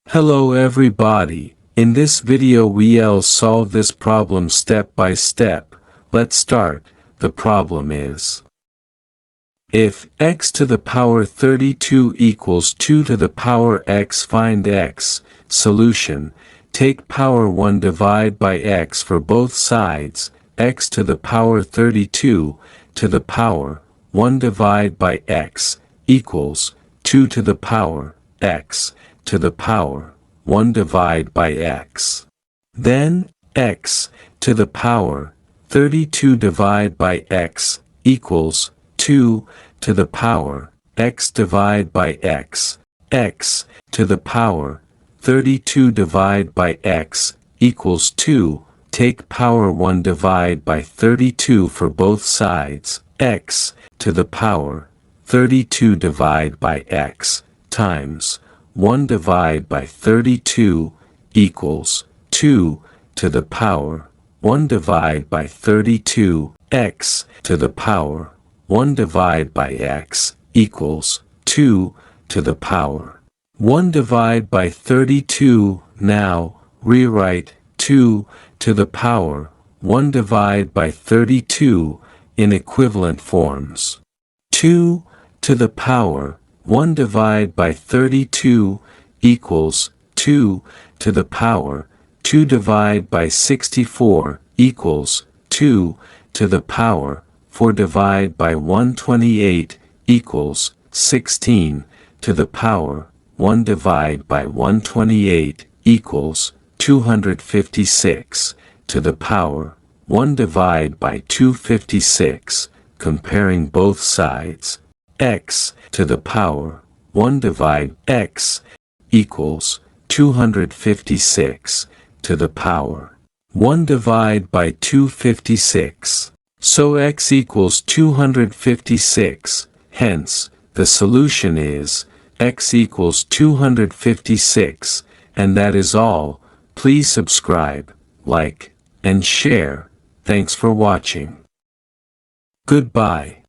Hello everybody, in this video we'll solve this problem step by step. Let's start. The problem is, if x to the power 32 equals 2 to the power x, find x. Solution, take power 1 divide by x for both sides, x to the power 32 to the power 1 divide by x equals 2 to the power x to the power 1 divide by x. Then, x to the power 32 divide by x equals 2 to the power x divide by x. X to the power 32 divide by x equals 2. Take power 1 divide by 32 for both sides. X to the power 32 divide by x times 1 divide by 32 equals 2 to the power 1 divide by 32. X to the power 1 divide by x equals 2 to the power 1 divide by 32. Now, rewrite 2 to the power 1 divide by 32 in equivalent forms. 2 to the power 1 divide by 32 equals 2 to the power 2 divide by 64 equals 2 to the power 4 divide by 128 equals 16 to the power 1 divide by 128 equals 256 to the power 1 divide by 256. Comparing both sides, x to the power 1 divide x equals 256 to the power 1 divide by 256. So x equals 256, hence, the solution is, x equals 256, and that is all. Please subscribe, like, and share. Thanks for watching. Goodbye.